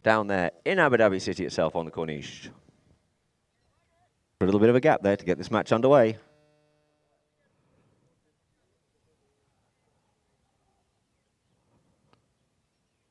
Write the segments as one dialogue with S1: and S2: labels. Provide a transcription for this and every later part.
S1: Down there in Abu Dhabi City itself on the Corniche. A little bit of a gap there to get this match underway.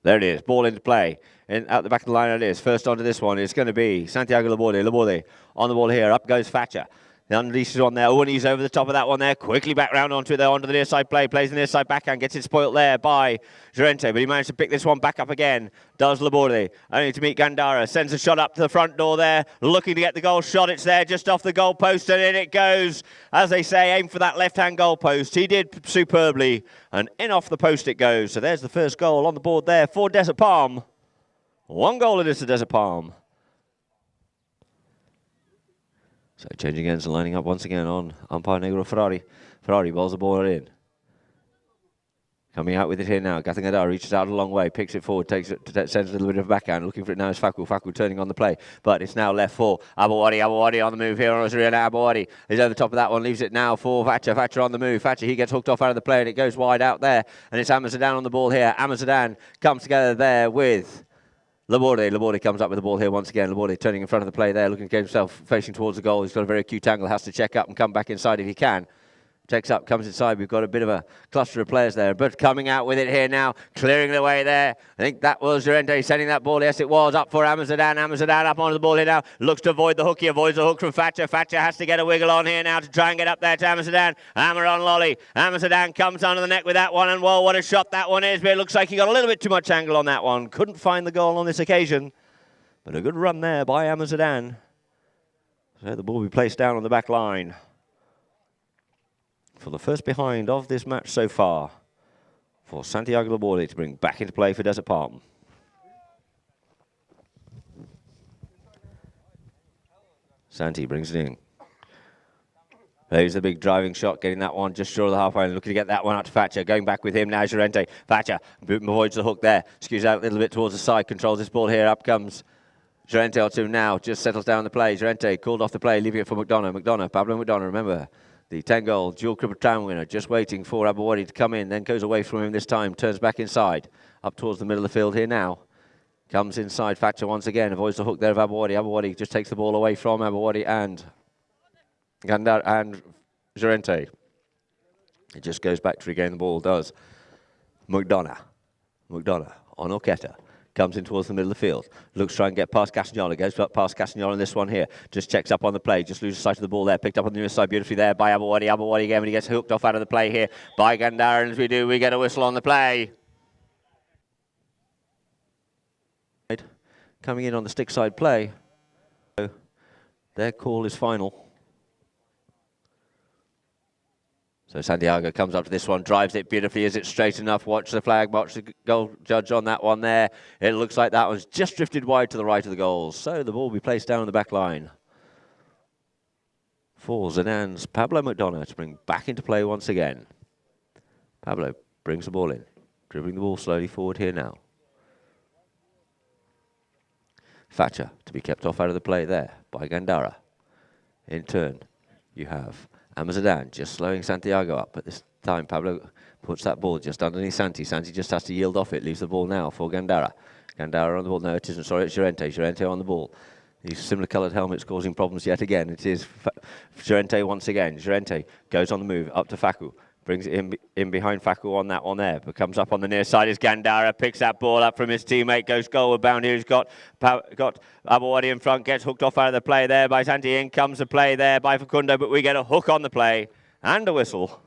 S1: There it is, ball into play. And out the back of the line it is. First onto this one, it's going to be Santiago Laborde. Laborde on the ball here, up goes Thatcher. The unleashes on there. He's over the top of that one there. Quickly back round onto it there, onto the near side play. Plays the near side backhand. Gets it spoilt there by Llorente. But he managed to pick this one back up again. Does Laborde. Only to meet Gandara. Sends a shot up to the front door there. Looking to get the goal shot. It's there just off the goal post. And in it goes. As they say, aim for that left-hand goal post. He did superbly. And in off the post it goes. So there's the first goal on the board there for Desert Palm. 1 goal it is to Desert Palm. So changing ends and lining up once again on umpire Negro Ferrari. Ferrari balls the ball in. Coming out with it here now. Gathingadar reaches out a long way, picks it forward, takes it, sends a little bit of a backhand. Looking for it now is Faku. Faku turning on the play, but it's now left for Abouadi. Abouadi on the move here on Azriana. Abouadi is over the top of that one, leaves it now for Thatcher. Thatcher on the move. Thatcher, he gets hooked off out of the play and it goes wide out there. And it's Zedan on the ball here. Zedan comes together there with Laborde. Laborde comes up with the ball here once again. Laborde turning in front of the play there, looking to get himself facing towards the goal. He's got a very acute angle, has to check up and come back inside if he can. Checks up, comes inside. We've got a bit of a cluster of players there, but coming out with it here now, clearing the way there. I think that was Llorente sending that ball. Yes, it was up for Zedan. Zedan up onto the ball here now. Looks to avoid the hook. He avoids the hook from Thatcher. Thatcher has to get a wiggle on here now to try and get up there to Zedan. Hammer on Lolly. Zedan comes under the neck with that one, and whoa, what a shot that one is. But it looks like he got a little bit too much angle on that one. Couldn't find the goal on this occasion, but a good run there by Zedan. So the ball will be placed down on the back line for the first behind of this match so far for Santiago Laborde to bring back into play for Desert Palm. Santi brings it in. There's the big driving shot, getting that one just short of the halfway line, looking to get that one out to Thatcher. Going back with him now, Llorente. Thatcher avoids the hook there, skews out a little bit towards the side, controls this ball here. Up comes Llorente or two now, just settles down the play. Llorente called off the play, leaving it for McDonough. Pablo McDonough, remember, the 10-goal dual Cripple Town winner, just waiting for Abouadi to come in, then goes away from him this time, turns back inside, up towards the middle of the field here now. Comes inside, Thatcher once again, avoids the hook there of Abouadi. Abouadi just takes the ball away from Abouadi and Gandar and Llorente. It just goes back to regain the ball, does McDonough. McDonough on Orqueta. Comes in towards the middle of the field. Looks to try and get past Castagnola. Goes up past Castagnola in this one here. Just checks up on the play. Just loses sight of the ball there. Picked up on the near side beautifully there by Abouadi. Abouadi again when he gets hooked off out of the play here by Gandara. And as we do, we get a whistle on the play. Coming in on the stick side play. Their call is final. So Santiago comes up to this one, drives it beautifully. Is it straight enough? Watch the flag, watch the goal judge on that one there. It looks like that one's just drifted wide to the right of the goals. So the ball will be placed down on the back line for Zedan's Pablo McDonough to bring back into play once again. Pablo brings the ball in, dribbling the ball slowly forward here now. Thatcher to be kept off out of the play there by Gandara. In turn, you have Zedan just slowing Santiago up. But this time, Pablo puts that ball just underneath Santi. Santi just has to yield off it. Leaves the ball now for Gandara. Gandara on the ball. No, it isn't. Sorry, it's Llorente. Llorente on the ball. These similar coloured helmets causing problems yet again. It is Llorente once again. Llorente goes on the move up to Faku. Brings it in behind Faku on that one there. But comes up on the near side is Gandara. Picks that ball up from his teammate. Goes goalward bound here. He's got Abouadi in front. Gets hooked off out of the play there by Santi. In comes the play there by Facundo. But we get a hook on the play and a whistle.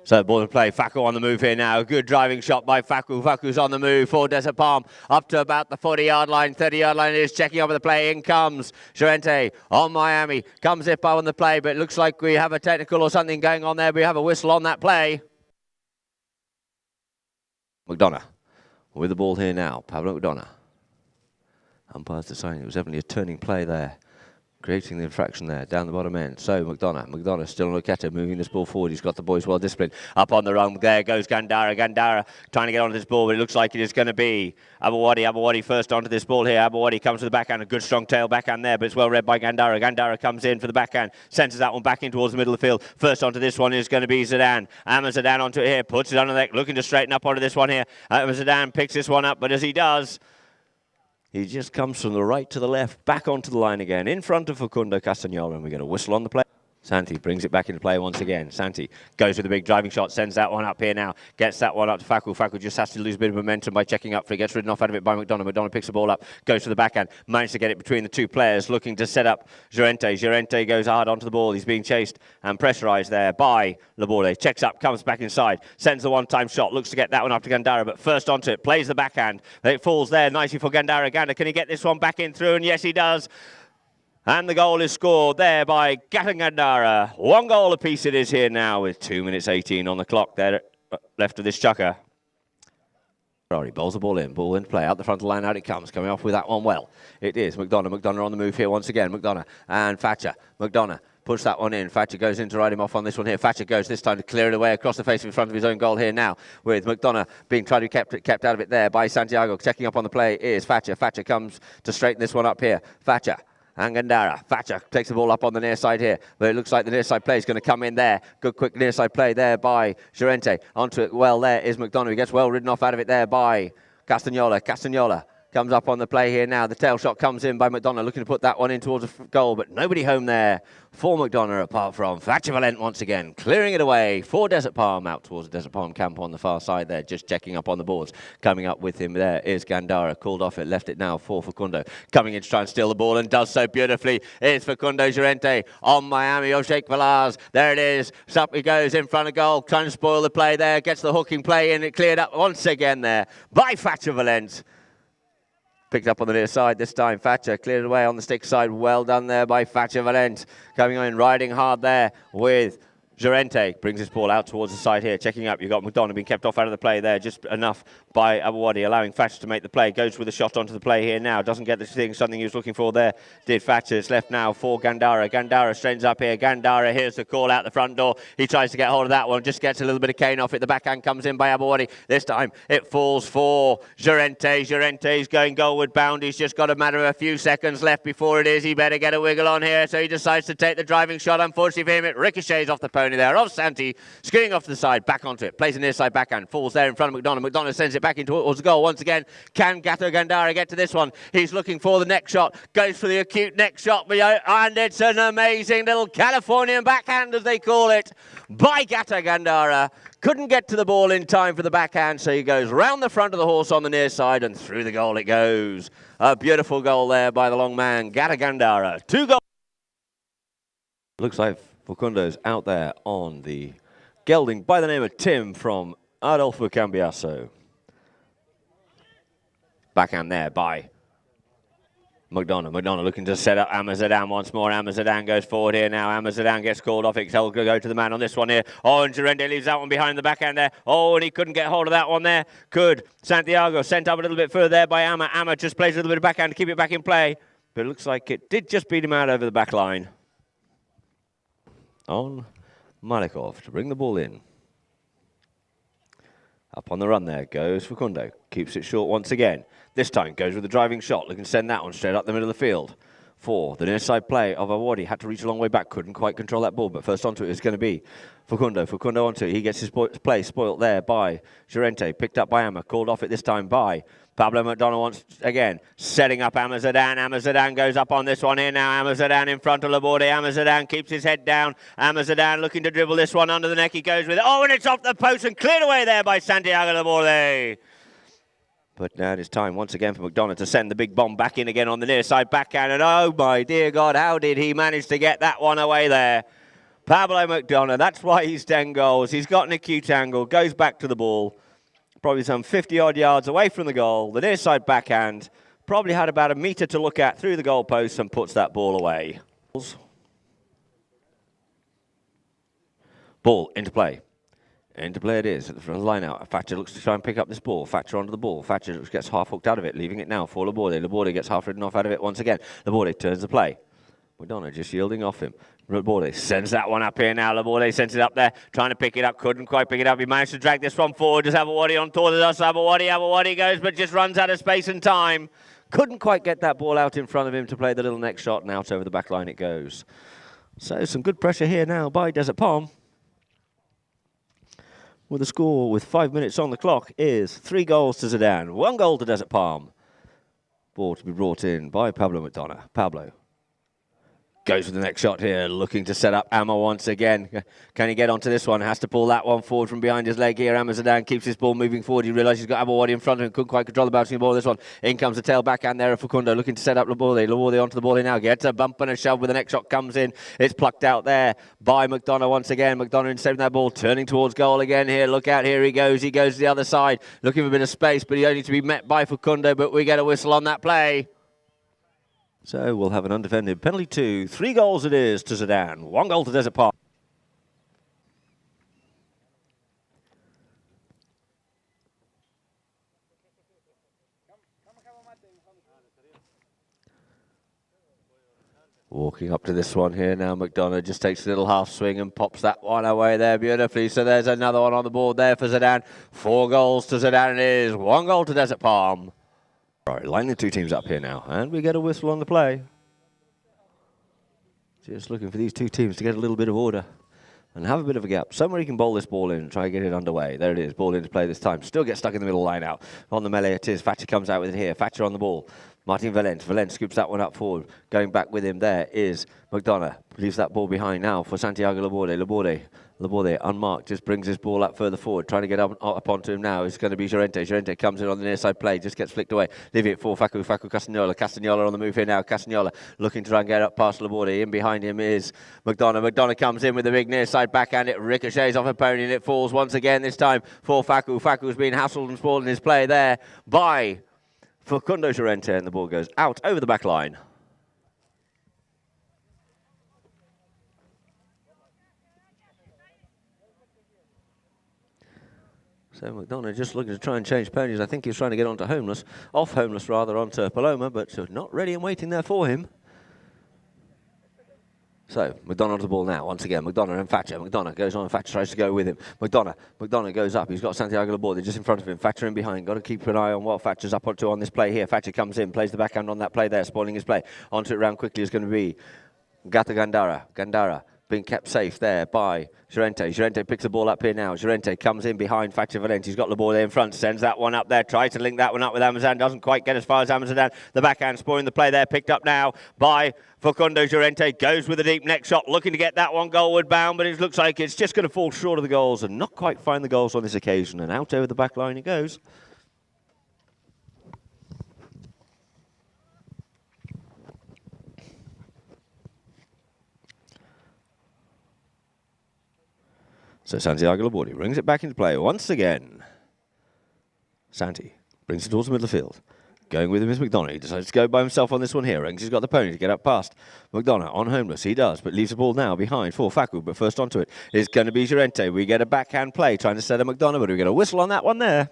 S1: So ball in play, Faku on the move here now. Good driving shot by Faku. Faku's on the move for Desert Palm. Up to about the 40-yard line, 30-yard line is checking over the play. In comes Llorente on Miami. Comes it by on the play, but it looks like we have a technical or something going on there. We have a whistle on that play. McDonough with the ball here now. Pablo McDonough. Umpire's deciding it was definitely a turning play there, creating the infraction there, down the bottom end. So McDonough still on Oketa, moving this ball forward. He's got the boys well disciplined. Up on the run, there goes Gandara. Gandara trying to get onto this ball, but it looks like it is going to be Abawadi. Abawadi first onto this ball here. Abawadi comes to the backhand, a good strong tail backhand there, but it's well read by Gandara. Gandara comes in for the backhand, centres that one back in towards the middle of the field. First onto this one is going to be Zedan. Zedan onto it here, puts it on the neck, looking to straighten up onto this one here. Zedan picks this one up, but as he does, he just comes from the right to the left, back onto the line again, in front of Facundo Castagnolo, and we get a whistle on the play. Santi brings it back into play once again. Santi goes with a big driving shot, sends that one up here now, gets that one up to Faku. Faku just has to lose a bit of momentum by checking up for it, gets ridden off out of it by McDonough. McDonough picks the ball up, goes to the backhand, manages to get it between the two players, looking to set up Llorente. Llorente goes hard onto the ball. He's being chased and pressurised there by Laborde. Checks up, comes back inside, sends the one-time shot, looks to get that one up to Gandara, but first onto it, plays the backhand. It falls there nicely for Gandara. Gandara, can he get this one back in through? And yes, he does. And the goal is scored there by Gandara. One goal apiece it is here now with 2 minutes 18 on the clock there left of this chukker. Ferrari bowls the ball in play, out the front of the line, out it comes, coming off with that one well. It is McDonough. McDonough on the move here once again. McDonough and Thatcher. McDonough push that one in. Thatcher goes in to ride him off on this one here. Thatcher goes this time to clear it away across the face in front of his own goal here now, with McDonough being tried to be kept out of it there by Santiago. Checking up on the play is Thatcher. Thatcher comes to straighten this one up here. Thatcher. And Gandara. Thatcher takes the ball up on the near side here, but it looks like the near side play is going to come in there. Good quick near side play there by Llorente. Onto it well there is McDonough. He gets well ridden off out of it there by Castagnola. Castagnola comes up on the play here now. The tail shot comes in by McDonough, looking to put that one in towards the goal, but nobody home there for McDonough apart from Thatcher Valent once again, clearing it away for Desert Palm, out towards the Desert Palm camp on the far side there, just checking up on the boards. Coming up with him there is Gandara, called off it, left it now for Facundo. Coming in to try and steal the ball and does so beautifully. It's Facundo Llorente on Miami of Sheikh Velaz. There it is. Up he goes in front of goal, trying to spoil the play there, gets the hooking play in, it cleared up once again there by Thatcher Valent. Picked up on the near side this time. Thatcher cleared away on the stick side. Well done there by Thatcher Valent. Coming on, riding hard there with Llorente. Brings his ball out towards the side here. Checking up. You've got McDonough being kept off out of the play there. Just enough by Abawadi, allowing Thatcher to make the play. Goes with a shot onto the play here now. Doesn't get the thing, something he was looking for there. Did Thatcher. It's left now for Gandara. Gandara straightens up here. Gandara, here's the call out the front door. He tries to get hold of that one. Just gets a little bit of cane off it. The backhand comes in by Abawadi. This time it falls for Llorente. Llorente's going goalward bound. He's just got a matter of a few seconds left before it is. He better get a wiggle on here. So he decides to take the driving shot. Unfortunately for him, it ricochets off the pony there of Santi. Skiing off to the side, back onto it, plays a near side backhand, falls there in front of McDonough. McDonough sends it back in towards the goal once again. Can Gato Gandara get to this one? He's looking for the neck shot, goes for the acute neck shot, and it's an amazing little Californian backhand, as they call it, by Gato Gandara. Couldn't get to the ball in time for the backhand, so he goes round the front of the horse on the near side, and through the goal it goes. A beautiful goal there by the long man, Gato Gandara. 2 goals. Looks like Facundo's out there on the gelding by the name of Tim from Adolfo Cambiasso. Backhand there by McDonough. McDonough looking to set up Zedan once more. Zedan goes forward here now. Zedan gets called off. He'll go to the man on this one here. Oh, and Llorente leaves that one behind the backhand there. Oh, and he couldn't get hold of that one there. Could Santiago, sent up a little bit further there by Amma just plays a little bit of backhand to keep it back in play. But it looks like it did just beat him out over the back line. On Malikov to bring the ball in. Up on the run there goes Facundo. Keeps it short once again. This time goes with the driving shot. Looking to send that one straight up the middle of the field. For the near side play of Awadi. Had to reach a long way back. Couldn't quite control that ball. But first onto it is going to be Facundo. Facundo onto it. He gets his play spoilt there by Llorente. Picked up by Amma. Called off it this time by Pablo McDonough once again, setting up Zedan. Zedan goes up on this one here now. Zedan in front of Laborde. Zedan keeps his head down. Zedan looking to dribble this one under the neck. He goes with it. Oh, and it's off the post and cleared away there by Santiago Laborde. But now it is time once again for McDonough to send the big bomb back in again on the near side backhand. And oh my dear God, how did he manage to get that one away there? Pablo McDonough, that's why he's 10 goals. He's got an acute angle, goes back to the ball, probably some 50-odd yards away from the goal. The near side backhand, probably had about a metre to look at through the goalpost and puts that ball away. Ball into play. Into play it is at the front of the line out. Thatcher looks to try and pick up this ball. Thatcher onto the ball. Thatcher gets half hooked out of it, leaving it now for Laborde. Laborde gets half ridden off out of it once again. Laborde turns the play. McDonough just yielding off him. Laborde sends that one up here now. Laborde sends it up there, trying to pick it up. Couldn't quite pick it up. He managed to drag this one forward. Does Abawadi on tour? Does Abawadi goes, but just runs out of space and time. Couldn't quite get that ball out in front of him to play the little next shot, and out over the back line it goes. So some good pressure here now by Desert Palm. With a score with 5 minutes on the clock is 3 goals to Zedan, 1 goal to Desert Palm. Ball to be brought in by Pablo McDonough. Pablo goes with the next shot here, looking to set up Amma once again. Can he get onto this one? Has to pull that one forward from behind his leg here. Amma Zedan keeps his ball moving forward. He realises he's got Abawadi in front of him. Couldn't quite control the bouncing ball. This one. In comes the tail backhand there of Facundo, looking to set up Laborde. Laborde onto the ball here now. Gets a bump and a shove with the next shot comes in. It's plucked out there by McDonough once again. McDonough in saving that ball, turning towards goal again here. Look out, here he goes. He goes to the other side, looking for a bit of space, but he only to be met by Facundo, but we get a whistle on that play. So we'll have an undefended penalty 2. 3 goals it is to Zedan. 1 goal to Desert Palm. Walking up to this one here now, McDonough just takes a little half swing and pops that one away there beautifully. So there's another one on the board there for Zedan. 4 goals to Zedan it is. 1 goal to Desert Palm. Right, lining the 2 teams up here now, and we get a whistle on the play. Just looking for these 2 teams to get a little bit of order and have a bit of a gap. Somewhere he can bowl this ball in and try and get it underway. There it is, ball into play this time. Still gets stuck in the middle line out. On the melee it is. Thatcher comes out with it here. Thatcher on the ball. Martin Valent. Valent scoops that one up forward. Going back with him there is McDonough. Leaves that ball behind now for Santiago Laborde. Laborde, unmarked, just brings his ball up further forward, trying to get up onto him now. It's going to be Llorente. Llorente comes in on the near side play, just gets flicked away. Leave it for Facu Castagnola. Castagnola on the move here now. Castagnola looking to try and get up past Laborde. In behind him is McDonough. McDonough comes in with a big near side backhand. It ricochets off a pony and it falls once again, this time for Facu. Facu's been hassled and spoiled in his play there by Facundo Llorente, and the ball goes out over the back line. So McDonough just looking to try and change ponies. I think he's trying to get onto off Homeless rather, onto Paloma, but not ready and waiting there for him. So McDonough onto the ball now, once again. McDonough and Thatcher. McDonough goes on and Thatcher tries to go with him. McDonough goes up. He's got Santiago Laborde just in front of him. Thatcher in behind. Got to keep an eye on what Thatcher's up onto on this play here. Thatcher comes in, plays the backhand on that play there, spoiling his play. Onto it round quickly is going to be Gandara being kept safe there by Llorente. Llorente picks the ball up here now. Llorente comes in behind Thatcher Valente. He's got the ball there in front, sends that one up there, tries to link that one up with Amazon, doesn't quite get as far as Amazon. The backhand spoiling the play there, picked up now by Facundo Llorente. Goes with a deep neck shot, looking to get that one goalward bound, but it looks like it's just going to fall short of the goals and not quite find the goals on this occasion. And out over the back line it goes. So Santiago Laborde brings it back into play once again. Santi brings it towards the middle of the field. Going with him is McDonough. He decides to go by himself on this one here. He's got the pony to get up past McDonough on Homeless. He does, but leaves the ball now behind for Facu. But first onto it is going to be Llorente. We get a backhand play trying to set up McDonough, but we get a whistle on that one there.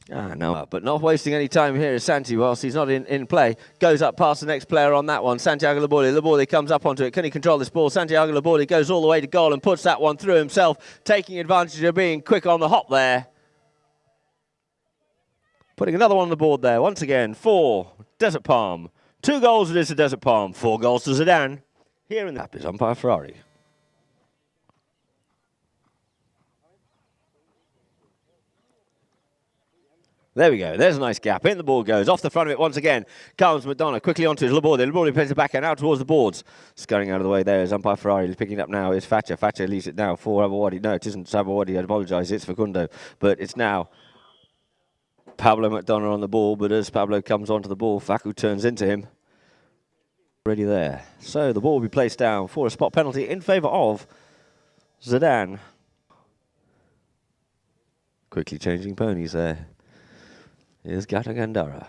S1: No, but not wasting any time here is Santi whilst he's not in play. Goes up past the next player on that one. Santiago Laborde. Laborde comes up onto it. Can he control this ball? Santiago Laborde goes all the way to goal and puts that one through himself, taking advantage of being quick on the hop there. Putting another one on the board there once again for Desert Palm. 2 goals it is to Desert Palm. 4 goals to Zedan. Here in the app is umpire Ferrari. There we go. There's a nice gap. In the ball goes. Off the front of it once again. Comes McDonough quickly onto his Laborde. Laborde plays it back and out towards the boards. Scurrying out of the way there is umpire Ferrari. He's picking it up now. It's Thatcher. Thatcher leaves it now for Abawadi. No, it isn't Abawadi. I apologise. It's Facundo. But it's now Pablo McDonough on the ball. But as Pablo comes onto the ball, Facu turns into him. Ready there. So the ball will be placed down for a spot penalty in favour of Zedan. Quickly changing ponies there. Here's Gandara.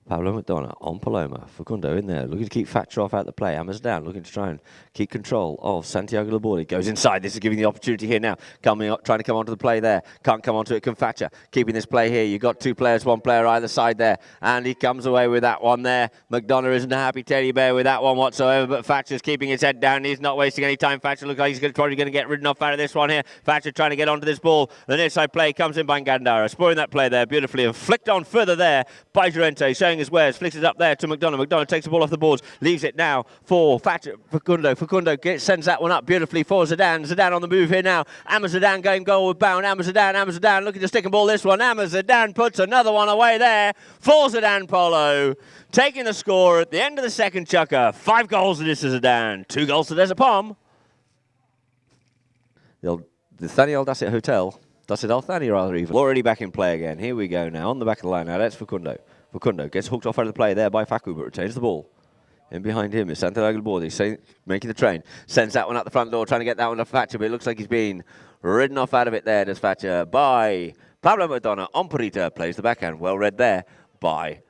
S1: Pablo McDonough on Paloma. Facundo in there, looking to keep Thatcher off out the play. Hammers down, looking to try and keep control of Santiago Laborde. Goes inside. This is giving the opportunity here now. Coming up, trying to come onto the play there. Can't come onto it, can Thatcher. Keeping this play here. You've got two players, one player either side there. And he comes away with that one there. McDonough isn't a happy teddy bear with that one whatsoever, but Thatcher's keeping his head down. He's not wasting any time. Thatcher looks like he's probably going to get ridden off out of this one here. Thatcher trying to get onto this ball. The near side play comes in by Gandara. Spoiling that play there beautifully and flicked on further there by Llorente, showing his wares. Flicks it up there to McDonough. McDonough takes the ball off the boards, leaves it now for Facundo. Facundo sends that one up beautifully for Zedan. Zedan on the move here now. Zedan going goalward bound. Zedan looking to stick and ball this one. Zedan puts another one away there for Zedan Polo. Taking the score at the end of the second chukker. 5 goals to this to Zedan. 2 goals to Desert Palm. The Thani Al Dassit Hotel. Dassit Al Thani rather even. Already back in play again. Here we go now. On the back of the line now. That's Facundo. Facundo gets hooked off out of the play there by Facu, but retains the ball. In behind him is Santiago Laborde, making the train. Sends that one out the front door, trying to get that one to Thatcher, but it looks like he's been ridden off out of it there, does Thatcher, by Pablo McDonough. On Perita, plays the backhand. Well read there by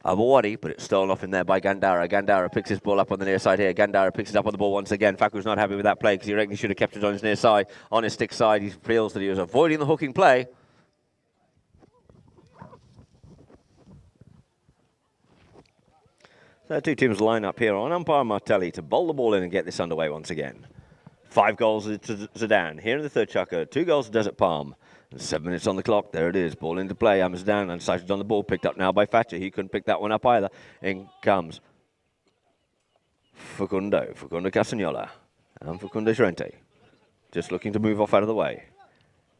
S1: Abawadi, but it's stolen off in there by Gandara. Gandara picks his ball up on the near side here. Gandara picks it up on the ball once again. Facu's not happy with that play because he reckons he should have kept it on his near side. On his stick side, he feels that he was avoiding the hooking play. So two teams line up here on umpire Martelli to bowl the ball in and get this underway once again. 5 goals to Zedan here in the third chukker. 2 goals to Desert Palm. And 7 minutes on the clock. There it is. Ball into play. Zedan unsighted on the ball. Picked up now by Thatcher. He couldn't pick that one up either. In comes Facundo. Facundo Casagnola. And Facundo Llorente. Just looking to move off out of the way.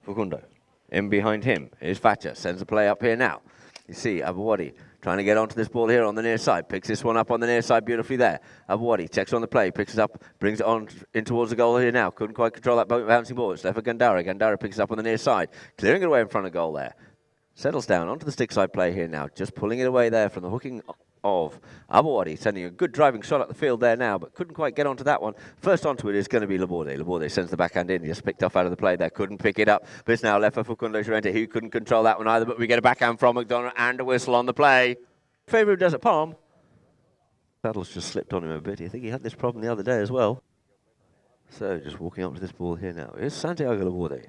S1: Facundo. In behind him is Thatcher. Sends the play up here now. You see Abawadi trying to get onto this ball here on the near side. Picks this one up on the near side beautifully there. Abawadi checks on the play, picks it up, brings it on in towards the goal here now. Couldn't quite control that bouncing ball. It's left for Gandara. Gandara picks it up on the near side, clearing it away in front of goal there. Settles down onto the stick side play here now. Just pulling it away there from the hooking of Abawadi, sending a good driving shot at the field there now, but couldn't quite get onto that one. First onto it is going to be Laborde. Laborde sends the backhand in. He just picked off out of the play there. Couldn't pick it up, but it's now left for Facundo Llorente, who couldn't control that one either, but we get a backhand from McDonough and a whistle on the play. Favour of Desert Palm. Saddle's just slipped on him a bit. I think he had this problem the other day as well. So just walking up to this ball here now is Santiago Laborde.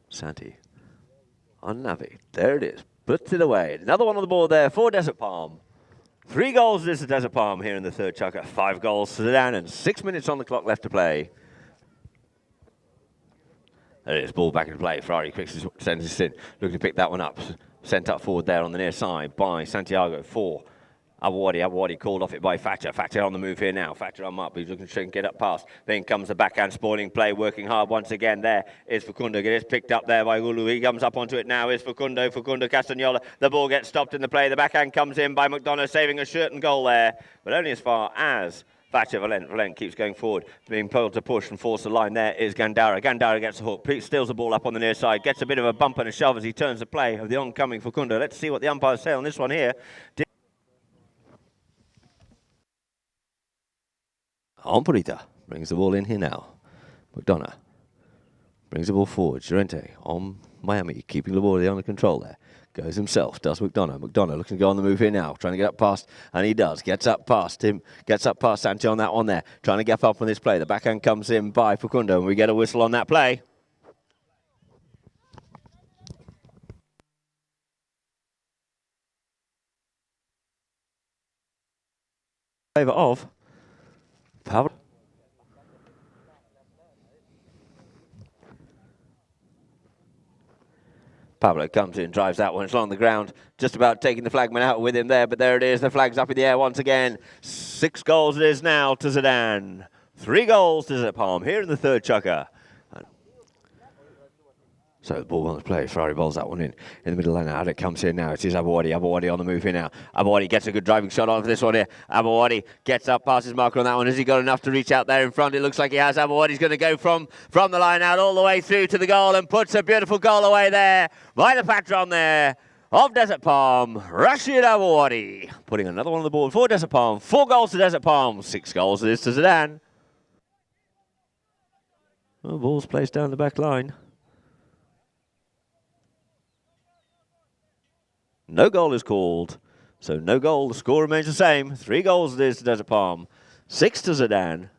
S1: Santi on Navi. There it is. Puts it away. Another one on the board there for Desert Palm. 3 goals to this Desert Palm here in the third chukker. 5 goals to Zedan and 6 minutes on the clock left to play. There it is. Ball back into play. Ferrari quickly sends this in. Looking to pick that one up. Sent up forward there on the near side by Santiago for Abawadi. Abawadi called off it by Thatcher. Thatcher on the move here now. Thatcher on up. He's looking to get up past. Then comes the backhand spoiling play. Working hard once again. There is Facundo. Gets picked up there by Ulu. He comes up onto it now. Is Facundo. Facundo Casagnola. The ball gets stopped in the play. The backhand comes in by McDonough, saving a certain goal there. But only as far as Thatcher. Valent keeps going forward, being pulled to push and force the line. There is Gandara. Gandara gets the hook, steals the ball up on the near side, gets a bit of a bump and a shove as he turns the play of the oncoming Facundo. Let's see what the umpires say on this one here. Amparita brings the ball in here now. McDonough brings the ball forward. Llorente on Miami, keeping the ball under control there. Goes himself, does McDonough. McDonough looking to go on the move here now, trying to get up past, and he does. Gets up past him, gets up past Santi on that one there, trying to get up on this play. The backhand comes in by Facundo, and we get a whistle on that play. Favour of Pablo. Pablo comes in, drives that one. It's along the ground, just about taking the flagman out with him there, but there it is. The flag's up in the air once again. 6 goals it is now to Zedan. 3 goals to Desert Palm here in the third chukker. So the ball on the play. Ferrari bowls that one in the middle lane. Out it comes here now. It is Abawadi. Abawadi on the move here now. Abawadi gets a good driving shot on for this one here. Abawadi gets up past his marker on that one. Has he got enough to reach out there in front? It looks like he has. Abawadi's going to go from the line out all the way through to the goal and puts a beautiful goal away there by the patron there of Desert Palm, Rashid Abawadi. Putting another one on the board for Desert Palm. 4 goals to Desert Palm. 6 goals it is to Zedan. Well, ball's placed down the back line. No goal is called, so no goal. The score remains the same. 3 goals it is to Desert Palm, 6 to Zedan.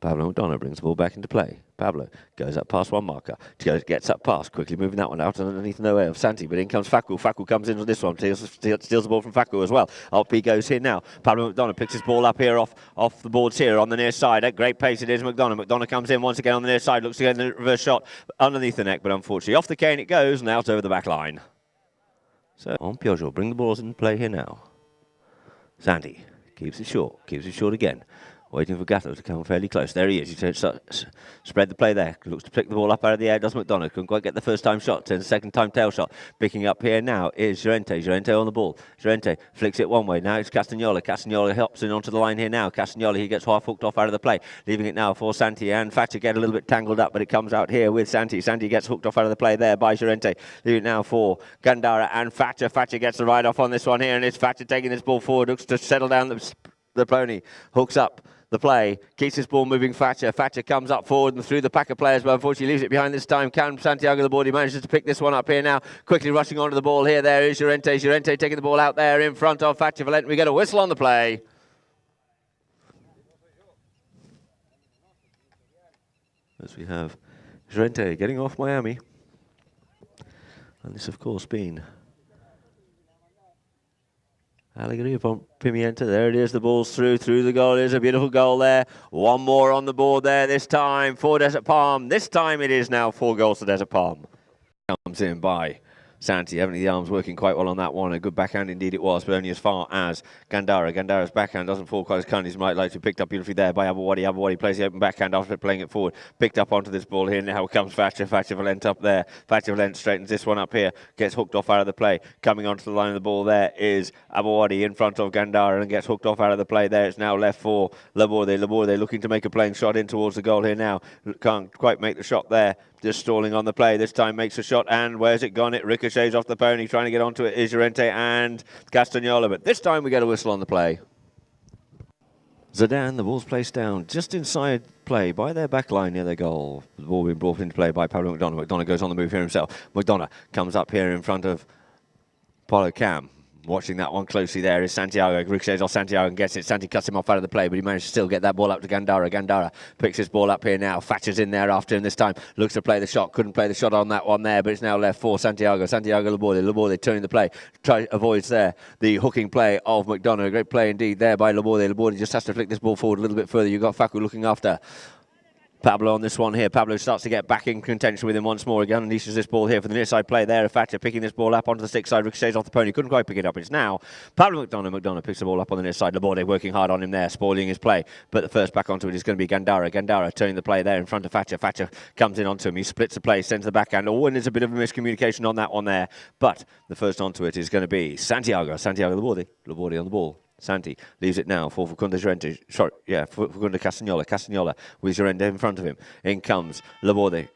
S1: Pablo McDonough brings the ball back into play. Pablo goes up past one marker. Gets up past, quickly moving that one out underneath the way of Santi. But in comes Faku. Faku comes in on this one. Steals the ball from Faku as well. Up he goes here now. Pablo McDonough picks his ball up here off the boards here on the near side. At great pace it is McDonough. McDonough comes in once again on the near side. Looks to get the reverse shot underneath the neck. But unfortunately off the cane it goes and out over the back line. So on Peugeot, bring the balls in play here now. Santi keeps it short. Keeps it short again. Waiting for Ghantoot to come fairly close. There he is. He spread the play there. Looks to pick the ball up out of the air. Does McDonough. Couldn't quite get the first time shot. Turns the second time tail shot. Picking up here now is Llorente. Llorente on the ball. Llorente flicks it one way. Now it's Castagnola. Castagnola helps in onto the line here now. Castagnola, he gets half hooked off out of the play. Leaving it now for Santi. And Thatcher get a little bit tangled up, but it comes out here with Santi. Santi gets hooked off out of the play there by Llorente. Leaving it now for Gandara and Thatcher. Thatcher gets the ride off on this one here. And it's Thatcher taking this ball forward. Looks to settle down the pony. Hooks up the play, keeps his ball moving. Thatcher comes up forward and through the pack of players, but unfortunately leaves it behind this time. Can Santiago the board, he manages to pick this one up here now, quickly rushing onto the ball here. There is Llorente. Llorente taking the ball out there in front of Thatcher Valente. We get a whistle on the play. As we have Llorente getting off Miami, and this of course being Alegría from Pimienta. There it is. The ball's through the goal. It is a beautiful goal there. One more on the board there this time for Desert Palm. This time it is now 4 goals to Desert Palm. Comes in by Santi, having the arms working quite well on that one. A good backhand indeed it was, but only as far as Gandara. Gandara's backhand doesn't fall quite as kindly as he might like to. Picked up beautifully there by Abawadi. Abawadi plays the open backhand after playing it forward. Picked up onto this ball here. Now comes Thatcher. Thatcher Valente up there. Thatcher Valente straightens this one up here. Gets hooked off out of the play. Coming onto the line of the ball there is Abawadi in front of Gandara and gets hooked off out of the play there. It's now left for Laborde. Laborde looking to make a playing shot in towards the goal here now. Can't quite make the shot there. Just stalling on the play. This time makes a shot, and where's it gone? It ricochets off the pony. Trying to get onto it is Llorente and Castagnola, but this time we get a whistle on the play. Zedan, the ball's placed down just inside play by their back line near their goal. The ball being brought into play by Pablo McDonough. McDonough goes on the move here himself. McDonough comes up here in front of polocam. Watching that one closely there is Santiago. Ricochets off Santiago and gets it. Santi cuts him off out of the play, but he managed to still get that ball up to Gandara. Gandara picks his ball up here now. Thatcher's in there after him this time. Looks to play the shot. Couldn't play the shot on that one there, but it's now left for Santiago. Santiago Laborde. Laborde turning the play. Avoids there the hooking play of McDonough. A great play indeed there by Laborde. Laborde just has to flick this ball forward a little bit further. You've got Faku looking after Pablo on this one here. Pablo starts to get back in contention with him once more. Again, unleashes this ball here for the near side play there. Thatcher picking this ball up onto the stick side. Ricochets off the pony. Couldn't quite pick it up. It's now Pablo McDonough. McDonough picks the ball up on the near side. Laborde working hard on him there, spoiling his play. But the first back onto it is going to be Gandara. Gandara turning the play there in front of Thatcher. Thatcher comes in onto him. He splits the play, sends the backhand. Oh, and there's a bit of a miscommunication on that one there. But the first onto it is going to be Santiago. Santiago Laborde. Laborde on the ball. Santi leaves it now for Facundo Llorente. Sorry, yeah, for Facundo Castagnola. Castagnola with Llorente in front of him. In comes Laborde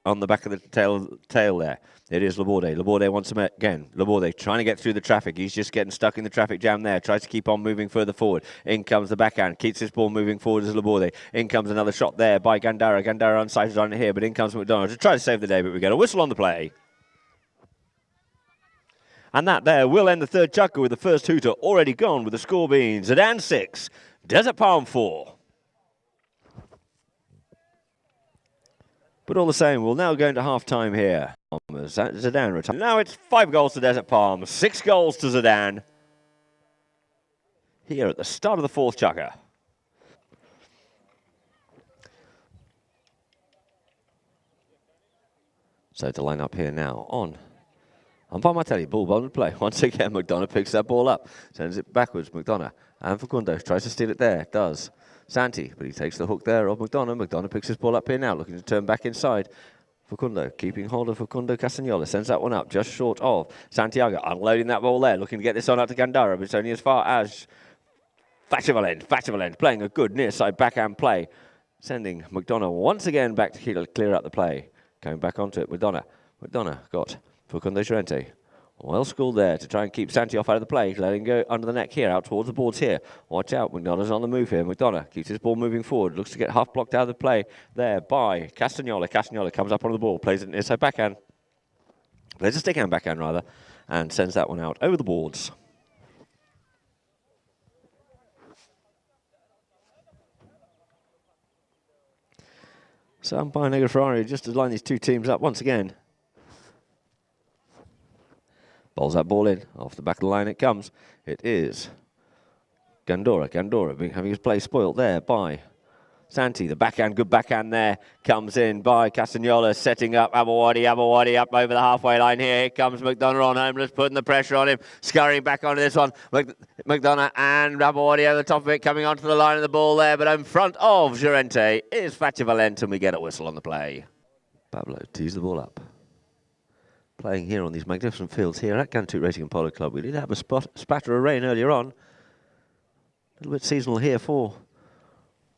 S1: on the back of the tail there. It is Laborde. Laborde once again. Laborde trying to get through the traffic. He's just getting stuck in the traffic jam there. Tries to keep on moving further forward. In comes the backhand. Keeps his ball moving forward as Laborde. In comes another shot there by Gandara. Gandara unsighted on it here, but in comes McDonough to try to save the day, but we get a whistle on the play. And that there will end the third chukker with the first hooter already gone, with the score being Zedan 6, Desert Palm 4. But all the same, we'll now go into half-time here. Zedan retires. Now it's 5 goals to Desert Palm, 6 goals to Zedan. Here at the start of the fourth chukker. So to line up here now on Martelli, ball bottom play. Once again, McDonough picks that ball up, sends it backwards. McDonough and Facundo tries to steal it there. Does. Santi, but he takes the hook there of McDonough. McDonough picks his ball up here now, looking to turn back inside. Facundo keeping hold of Facundo Castagnola, sends that one up just short of Santiago, unloading that ball there, looking to get this on out to Gandara, but it's only as far as Fativalent playing a good near side backhand play, sending McDonough once again back to clear out the play. Going back onto it, McDonough got Facundo Llorente. Well schooled there to try and keep Santi off out of the play, letting go under the neck here, out towards the boards here. Watch out, McDonough's on the move here. McDonough keeps his ball moving forward, looks to get half blocked out of the play there by Castagnola. Castagnola comes up on the ball, plays it inside backhand, plays a stick hand backhand rather, and sends that one out over the boards. So umpire Negro Ferrari just to line these two teams up once again. Bowls that ball in. Off the back of the line it comes. It is Gandora. Gandora having his play spoilt there by Santi. The backhand, good backhand there. Comes in by Castagnola, setting up Abawadi. Abawadi up over the halfway line here. Here comes McDonough on Homeless, putting the pressure on him. Scurrying back onto this one. McDonough and Abawadi over the top of it, coming onto the line of the ball there. But in front of Llorente is Fativalent, and we get a whistle on the play. Pablo tees the ball up. Playing here on these magnificent fields here at Ghantoot Racing and Polo Club. We did have a spatter of rain earlier on. A little bit seasonal here for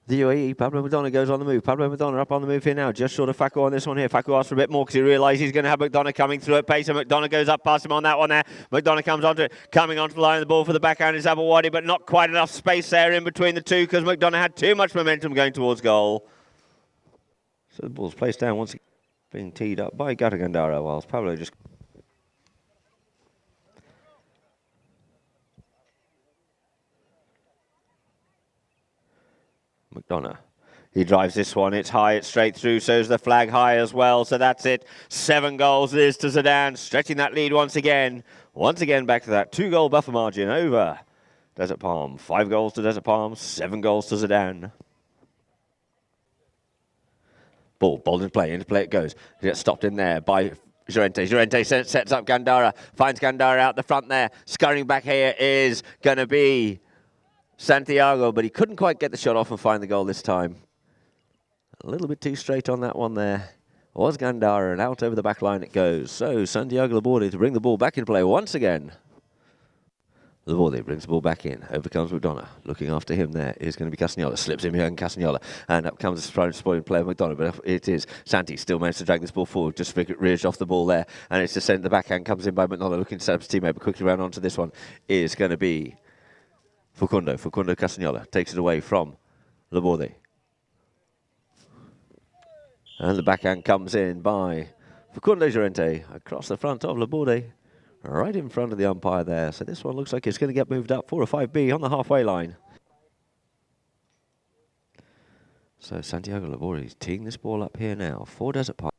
S1: the UAE. Pablo McDonough goes on the move. Pablo McDonough up on the move here now. Just short of Facu on this one here. Facu asks for a bit more because he realises he's going to have McDonough coming through at pace. And McDonough goes up past him on that one there. McDonough comes onto it. Coming onto the line of the ball for the backhand is Abawadi, but not quite enough space there in between the two because McDonough had too much momentum going towards goal. So the ball's placed down once again, being teed up by Gato Gandara, whilst Pablo just... McDonough. He drives this one. It's high. It's straight through. So's the flag high as well. So that's it. 7 goals it is to Zedan, stretching that lead once again. Once again back to that 2-goal buffer margin over Desert Palm. 5 goals to Desert Palm. 7 goals to Zedan. Ball, bold into play it goes. He gets stopped in there by Llorente. Llorente sets up Gandara. Finds Gandara out the front there. Scurrying back here is going to be Santiago, but he couldn't quite get the shot off and find the goal this time. A little bit too straight on that one there. Was Gandara, and out over the back line it goes. So Santiago Laborde to bring the ball back into play once again. Laborde brings the ball back in. Over comes McDonough. Looking after him there is going to be Castagnola. Slips him behind Castagnola. And up comes the spoiling player McDonough. But it is Santi still managed to drag this ball forward. Just rears off the ball there. And it's just sent the backhand. Comes in by McDonough looking to set up his teammate. But quickly round onto this one is going to be Facundo Castagnola. Takes it away from Laborde. And the backhand comes in by Facundo Llorente. Across the front of Laborde. Right in front of the umpire there. So this one looks like it's going to get moved up 4 or 5B on the halfway line. So Santiago Laborde is teeing this ball up here now for Desert Palm.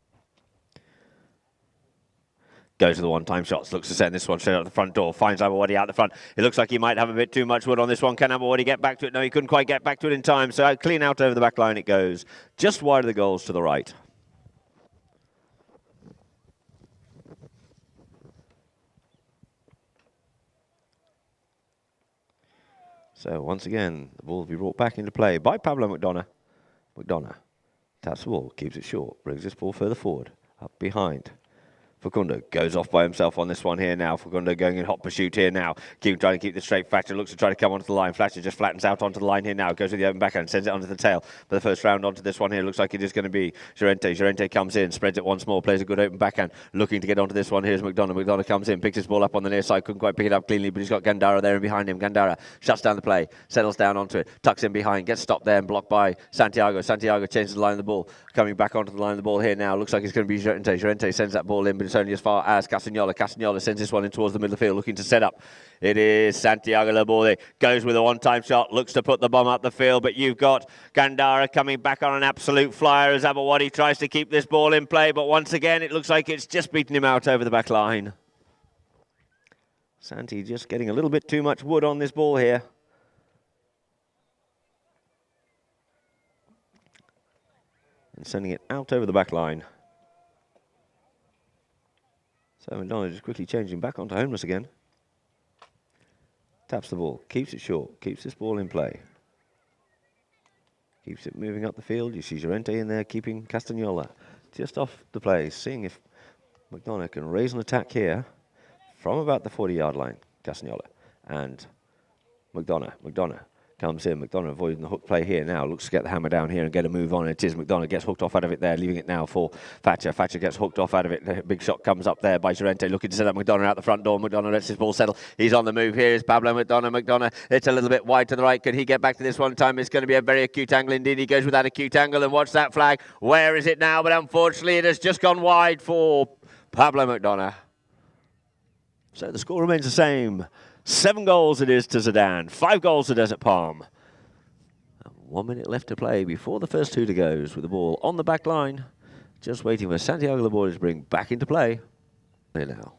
S1: Goes to the one-time shots, looks to send this one straight out the front door, finds Abawadi out the front. It looks like he might have a bit too much wood on this one. Can Abawadi get back to it? No, he couldn't quite get back to it in time. So clean out over the back line it goes. Just wide of the goals to the right. So once again, the ball will be brought back into play by Pablo McDonough. McDonough taps the ball, keeps it short, brings this ball further forward, up behind. Facundo goes off by himself on this one here now. Facundo going in hot pursuit here now. Trying to keep the straight. Fletcher looks to try to come onto the line. Fletcher just flattens out onto the line here now. Goes with the open backhand, sends it onto the tail. For the first round onto this one here, looks like it is going to be Llorente. Llorente comes in, spreads it once more, plays a good open backhand. Looking to get onto this one. Here's McDonough. McDonough comes in, picks his ball up on the near side. Couldn't quite pick it up cleanly, but he's got Gandara there and behind him. Gandara shuts down the play, settles down onto it, tucks in behind, gets stopped there and blocked by Santiago. Santiago changes the line of the ball. Coming back onto the line of the ball here now. Looks like it's going to be Llorente. Llorente sends that ball in, but it's only as far as Castagnola. Castagnola sends this one in towards the middle of the field, looking to set up. It is Santiago Laborde. Goes with a one-time shot, looks to put the bomb up the field, but you've got Gandara coming back on an absolute flyer as Abawadi tries to keep this ball in play, but once again it looks like it's just beaten him out over the back line. Santi just getting a little bit too much wood on this ball here. And sending it out over the back line. So McDonough just quickly changing back onto Homeless again. Taps the ball, keeps it short, keeps this ball in play. Keeps it moving up the field. You see Llorente in there keeping Castagnola just off the play, seeing if McDonough can raise an attack here from about the 40-yard line. Castagnola and McDonough comes in. McDonough avoiding the hook play here now. Looks to get the hammer down here and get a move on. It is McDonough gets hooked off out of it there, leaving it now for Thatcher. Thatcher gets hooked off out of it. The big shot comes up there by Llorente, looking to set up McDonough out the front door. McDonough lets his ball settle. He's on the move here. Is Pablo McDonough. McDonough, it's a little bit wide to the right. Can he get back to this one time? It's going to be a very acute angle indeed. He goes with that acute angle, and watch that flag. Where is it now? But unfortunately, it has just gone wide for Pablo McDonough. So the score remains the same. 7 goals it is to Zedan, 5 goals to Desert Palm. And 1 minute left to play before the first 2 to goes with the ball on the back line. Just waiting for Santiago Laborde to bring back into play. Here now.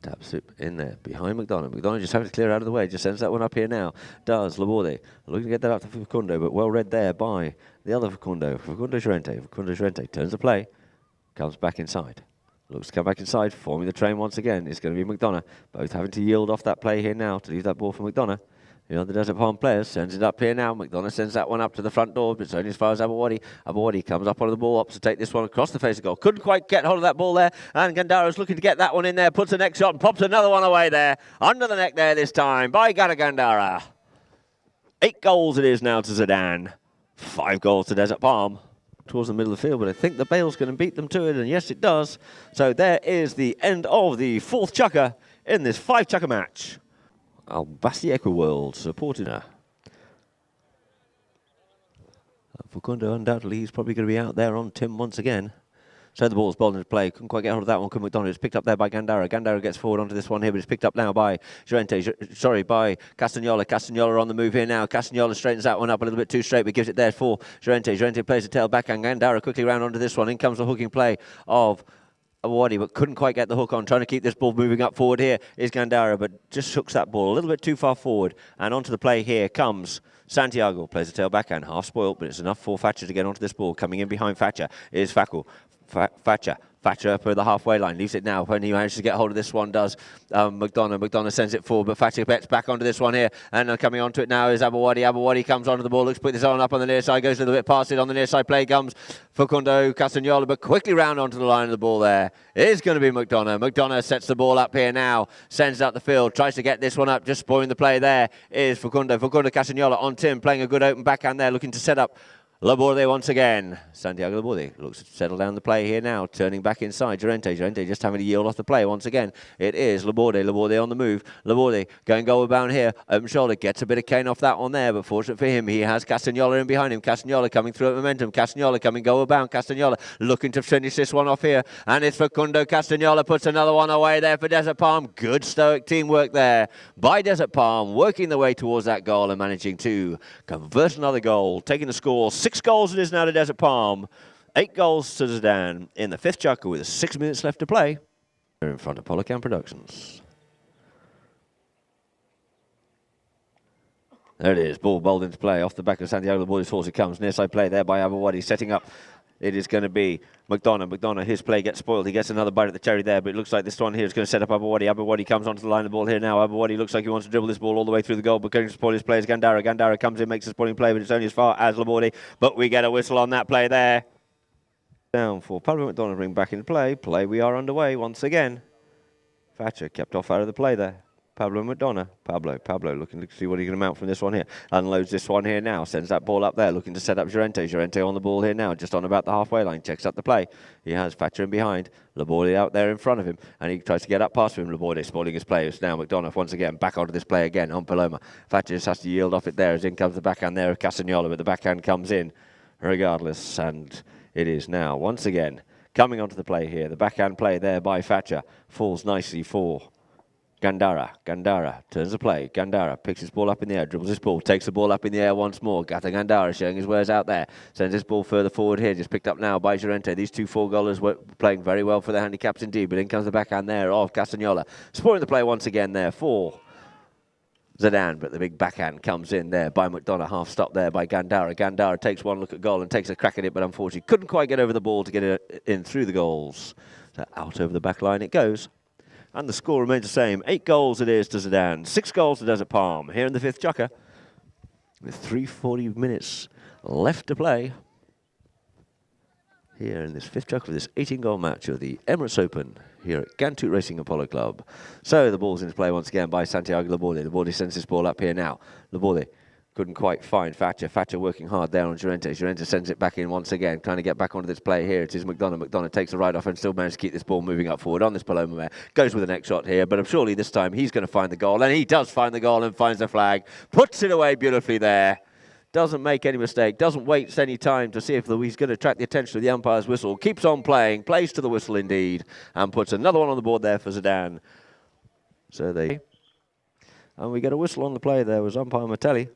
S1: Taps it in there behind McDonough. McDonough just having to clear out of the way. Just sends that one up here now. Does Laborde. Looking to get that up to Facundo, but well read there by the other Facundo. Facundo Llorente turns the play. Comes back inside. Looks to come back inside, forming the train once again. It's going to be McDonough. Both having to yield off that play here now to leave that ball for McDonough. You know, the Desert Palm players sends it up here now. McDonough sends that one up to the front door, but it's only as far as Abawadi. Abawadi comes up on the ball, opts to take this one across the face of goal. Couldn't quite get hold of that ball there, and Gandara's looking to get that one in there. Puts the next shot and pops another one away there. Under the neck there this time by Gandara. 8 goals it is now to Zedan. 5 goals to Desert Palm. Towards the middle of the field, but I think the Bale's going to beat them to it, and yes, it does. So there is the end of the 4th chukker in this 5 chukker match. Albasti Equiworld supporting her. Facundo, undoubtedly, he's probably going to be out there on Tim once again. So the ball's bowled into play. Couldn't quite get hold of that one. Could McDonough. It's picked up there by Gandara. Gandara gets forward onto this one here, but it's picked up now by by Castagnola. Castagnola on the move here now. Castagnola straightens that one up a little bit too straight, but gives it there for Llorente. Llorente plays the tail back, and Gandara quickly round onto this one. In comes the hooking play of Awadi, but couldn't quite get the hook on. Trying to keep this ball moving up forward here is Gandara, but just hooks that ball a little bit too far forward. And onto the play here comes Santiago. Plays the tail backhand, half spoiled, but it's enough for Thatcher to get onto this ball. Coming in behind Thatcher is Thatcher up at the halfway line, leaves it now. When he manages to get hold of this one, does McDonough. McDonough sends it forward, but Thatcher bets back onto this one here. And coming onto it now is Abawadi. Abawadi comes onto the ball, looks to put this on up on the near side, goes a little bit past it. On the near side play comes Facundo Castagnola, but quickly round onto the line of the ball there. It is going to be McDonough. McDonough sets the ball up here now, sends it up the field, tries to get this one up, just spoiling the play there is Facundo. Facundo Castagnola on Tim, playing a good open backhand there, looking to set up Laborde once again. Santiago Laborde looks to settle down the play here now, turning back inside. Llorente just having to yield off the play once again. It is Laborde on the move. Laborde going goal bound here. Open shoulder, gets a bit of cane off that one there, but fortunate for him, he has Castagnola in behind him. Castagnola coming through at momentum. Castagnola coming goal bound. Castagnola looking to finish this one off here, and it's Facundo Castagnola puts another one away there for Desert Palm. Good stoic teamwork there by Desert Palm, working the way towards that goal and managing to convert another goal, taking the score 6 goals it is now to Desert Palm, 8 goals to Zedan in the 5th chukker with 6 minutes left to play. They're in front of Polocam Productions. There it is, ball bowled into play off the back of Santiago Laborde's horse. It comes, near side play there by Abawadi, setting up. It is going to be McDonough. McDonough, his play gets spoiled. He gets another bite at the cherry there, but it looks like this one here is going to set up Abawadi. Abawadi comes onto the line of the ball here now. Abawadi looks like he wants to dribble this ball all the way through the goal, but going to spoil his play is Gandara. Gandara comes in, makes a spoiling play, but it's only as far as Laborde. But we get a whistle on that play there. Down for Pablo McDonough to bring back into play. We are underway once again. Thatcher kept off out of the play there. Pablo McDonough. Pablo looking to see what he can mount from this one here. Unloads this one here now. Sends that ball up there, looking to set up Llorente. Llorente on the ball here now, just on about the halfway line. Checks up the play. He has Thatcher in behind. Laborde out there in front of him, and he tries to get up past him. Laborde spoiling his play. It's now McDonough once again back onto this play again on Paloma. Thatcher just has to yield off it there as in comes the backhand there of Castagnola, but the backhand comes in regardless, and it is now once again coming onto the play here. The backhand play there by Thatcher falls nicely for Gandara. Gandara turns the play. Gandara picks his ball up in the air, dribbles his ball, takes the ball up in the air once more. Gandara showing his wares out there. Sends his ball further forward here, just picked up now by Llorente. These 2 4-goalers were playing very well for their handicaps indeed, but in comes the backhand there of Castagnola. Spoiling the play once again there for Zedan, but the big backhand comes in there by McDonough, half stop there by Gandara. Gandara takes one look at goal and takes a crack at it, but unfortunately couldn't quite get over the ball to get it in through the goals. So out over the back line it goes. And the score remains the same. 8 goals it is to Zedan, 6 goals to Desert Palm here in the 5th chukker. with 3:40 minutes left to play here in this fifth chuck of this 18-goal match of the Emirates Open here at Ghantoot Racing and Polo Club. So the ball's into play once again by Santiago Laborde. Laborde sends this ball up here now. Laborde couldn't quite find Thatcher. Thatcher working hard there on Llorente. Llorente sends it back in once again, trying to get back onto this play here. It is McDonough. McDonough takes the ride off and still manages to keep this ball moving up forward on this Paloma mare. Goes with the next shot here, but surely this time he's going to find the goal, and he does find the goal and finds the flag. Puts it away beautifully there. Doesn't make any mistake, doesn't waste any time to see if he's going to attract the attention of the umpire's whistle. Keeps on playing, plays to the whistle indeed, and puts another one on the board there for Zedan. And we get a whistle on the play there was umpire Martelli.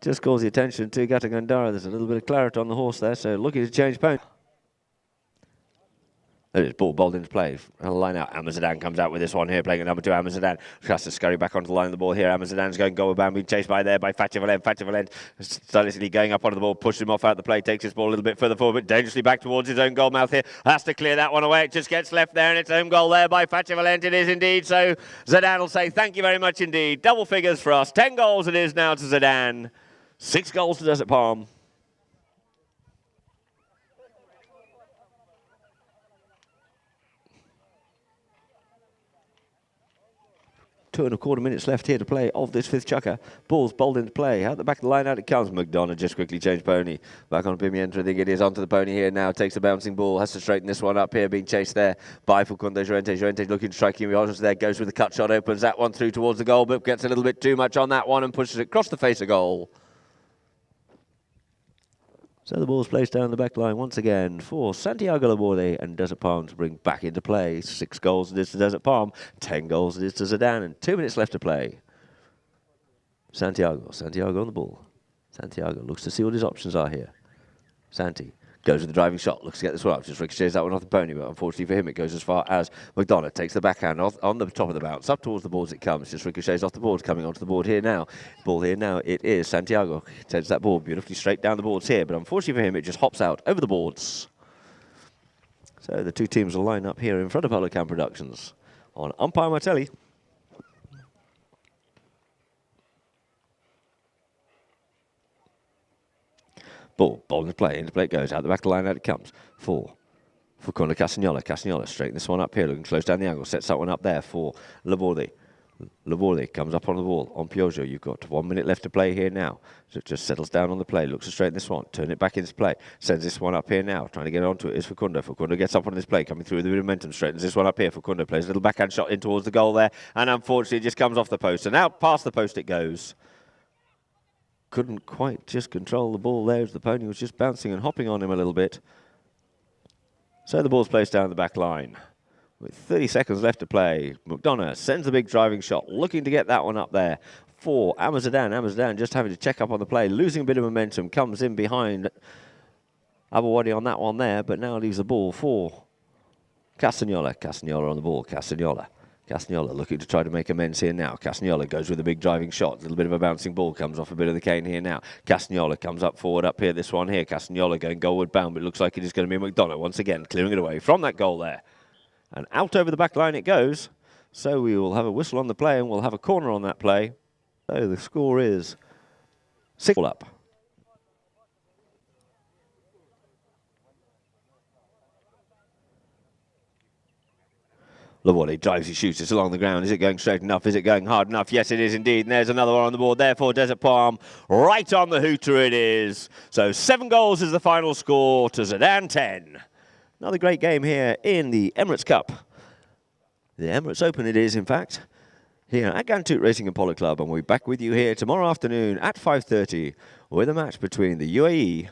S1: Just calls the attention to Gatagandara. There's a little bit of claret on the horse there, so looking to change pony. There it is, ball bowled into play. Line out. Zedan comes out with this one here, playing at number 2. Zedan tries to scurry back onto the line of the ball here. Zedan's going goal bound, being chased by Thatcher Valent. Thatcher Valent stylistically going up onto the ball, pushes him off out the play, takes his ball a little bit further forward, but dangerously back towards his own goal mouth here. Has to clear that one away. It just gets left there, and it's home goal there by Thatcher Valent. It is indeed. So Zedan will say thank you very much indeed. Double figures for us. 10 goals it is now to Zedan. 6 goals to Desert Palm. 2.25 minutes left here to play of this fifth chukker. Ball's bowled into play. Out the back of the line, out it comes. McDonough just quickly changed pony. Back on Pimienta, I think it is. Onto the pony here now. Takes a bouncing ball. Has to straighten this one up here. Being chased there by Facundo Llorente. Llorente looking to strike him. There goes with the cut shot. Opens that one through towards the goal, but gets a little bit too much on that one and pushes it across the face of goal. So the ball's placed down the back line once again for Santiago Laborde and Desert Palm to bring back into play. 6 goals it is to Desert Palm, 10 goals it is to Zedan, and 2 minutes left to play. Santiago on the ball. Santiago looks to see what his options are here. Santi goes with the driving shot, looks to get this one up, just ricochets that one off the pony, but unfortunately for him it goes as far as McDonough takes the backhand on the top of the bounce, up towards the board as it comes, just ricochets off the board, coming onto the board here now. Ball here now, it is Santiago, sends that ball beautifully straight down the boards here, but unfortunately for him it just hops out over the boards. So the two teams will line up here in front of Polocam Productions on umpire Martelli. Ball into play it goes, out the back of the line, out it comes. For corner Castagnola. Castagnola straighten this one up here, looking close down the angle, sets that one up there for Laborde. Laborde comes up on the ball, on Peugeot. You've got 1 minute left to play here now. So it just settles down on the play, looks to straighten this one, turn it back into play, sends this one up here now, trying to get onto it is Facundo. Facundo gets up on this play, coming through with a bit of momentum, straightens this one up here. Facundo plays a little backhand shot in towards the goal there, and unfortunately it just comes off the post, and out past the post it goes. Couldn't quite just control the ball there as the pony was just bouncing and hopping on him a little bit. So the ball's placed down the back line. With 30 seconds left to play, McDonough sends the big driving shot, looking to get that one up there for Zedan. Zedan just having to check up on the play, losing a bit of momentum, comes in behind Abawadi on that one there, but now leaves the ball for Castagnola. Castagnola on the ball, Castagnola looking to try to make amends here now. Castagnola goes with a big driving shot. A little bit of a bouncing ball comes off a bit of the cane here now. Castagnola comes up forward up here, this one here. Castagnola going goalward bound, but it looks like it is going to be McDonough once again, clearing it away from that goal there. And out over the back line it goes. So we will have a whistle on the play and we'll have a corner on that play. So the score is 6 up. Laborde drives, he shoots, it's along the ground. Is it going straight enough? Is it going hard enough? Yes, it is indeed. And there's another one on the board. Therefore, Desert Palm, right on the hooter it is. So 7 goals is the final score to Zedan 10. Another great game here in the Emirates Cup. The Emirates Open it is, in fact, here at Ghantoot Racing and Polo Club. And we'll be back with you here tomorrow afternoon at 5:30 with a match between the UAE